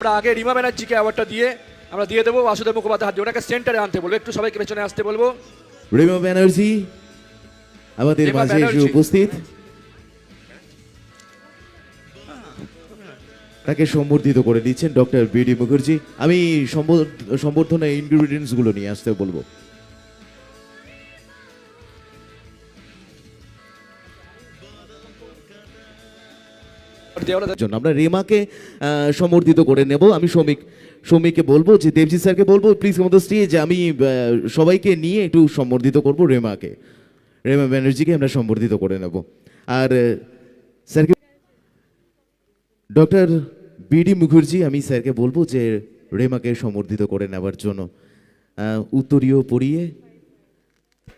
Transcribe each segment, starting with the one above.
আমরা আগে রিমা ব্যানার্জিকে অ্যাওয়ার্ডটা দিয়ে আমরা দিয়ে দেবো বাসুদেব মুখোপাধ্যায় হাত দিয়ে ওনাকে সেন্টারে আনতে বলবো, একটু সবাইকে পেছনে আসতে বলবো। রিমা ব্যানার্জি আমাদের মাঝে এসে উপস্থিত, তাকে সম্বর্ধিত করে দিচ্ছেন ডক্টর বিডি মুখার্জি। আমি সম্বর্ধনা ইনগ্রিডিয়েন্টস গুলো নিয়ে আসতে বলবো। আমরা রেমাকে সম্বর্ধিত করে নেব। আমি সৌমিককে বলবো যে দেবজিৎ স্যারকে বলবো প্লিজ কম দ্য স্টেজ। আমি সবাইকে নিয়ে একটু সম্বর্ধিত করব রেমাকে, রেমা ব্যানার্জিকে আমরা সম্বর্ধিত করে নেব। আর স্যারকে ডক্টর বিডি মুখার্জি আমি স্যারকে বলবো যে রেমাকে সম্বর্ধিত করে নেওয়ার জন্য উত্তরীয় পড়িয়ে।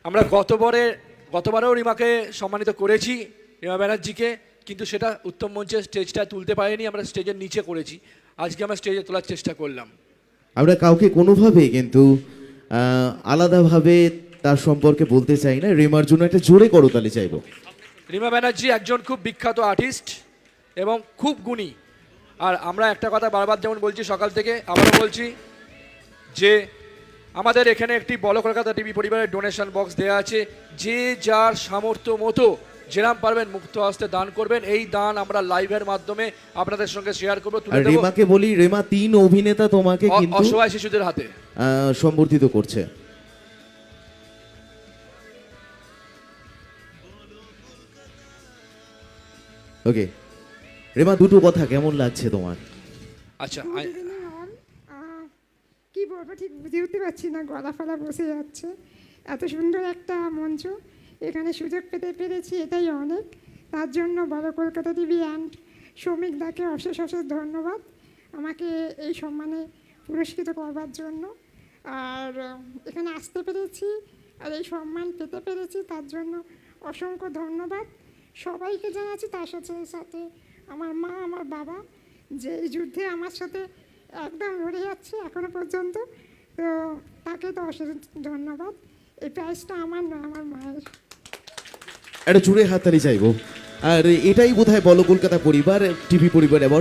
আমরা গতবারেও রিমাকে সম্মানিত করেছি, রিমা ব্যানার্জিকে, কিন্তু সেটা উত্তম মঞ্চে স্টেজটা তুলতে পারিনি, আমরা স্টেজের নিচে করেছি। আজকে আমরা স্টেজে তোলার চেষ্টা করলাম। আমরা কাউকে কোনোভাবে কিন্তু আলাদাভাবে তার সম্পর্কে বলতে চাই না। রিমার জন্য একটা জোরে করতালি চাইব। রিমা ব্যানার্জি একজন খুব বিখ্যাত আর্টিস্ট এবং খুব গুণী। আর আমরা একটা কথা বারবার যেমন বলছি সকাল থেকে, আবারও বলছি যে আমাদের এখানে একটি বলো কলকাতা টিভি পরিবারের ডোনেশন বক্স দেওয়া আছে। যে যার সামর্থ্য মতো যেরাম পারবেন মুক্ত হস্তে দান করবেন। এই দান আমরা লাইভের মাধ্যমে আপনাদের সঙ্গে শেয়ার করবো। রেমাকে বলি, রেমা 3 অভিনেতা তোমাকে কিন্তু অসহায় শিশুদের হাতে সম্বর্ধিত করছে। ওকে রেমা, দুটো কথা কেমন লাগছে তোমার? আচ্ছা, কি বলবো ঠিক বুঝে উঠতে পারছি না, গলা ফলা বসে যাচ্ছে। এত সুন্দর একটা মঞ্চ এখানে সুযোগ পেতে পেরেছি, এটাই অনেক। তার জন্য বড় কলকাতা টিভি অ্যান্ড সৌমিক দাকে অশেষ অশেষ ধন্যবাদ আমাকে এই সম্মানে পুরস্কৃত করবার জন্য। আর এখানে আসতে পেরেছি আর এই সম্মান পেতে পেরেছি, তার জন্য অসংখ্য ধন্যবাদ সবাইকে জানাচ্ছি। তার সাথে সাথে আমার মা, আমার বাবা, যে এই যুদ্ধে আমার সাথে একদম লড়ে যাচ্ছে এখনো পর্যন্ত, তো তাকে তো অশেষ ধন্যবাদ। এই প্রাইজটা আমার নয়, আমার মায়ের। একটা জোরে হাততালি চাইবো। আর এটাই বোধহয় বলো কলকাতা পরিবার টিভি পরিবার অ্যাওয়ার্ড।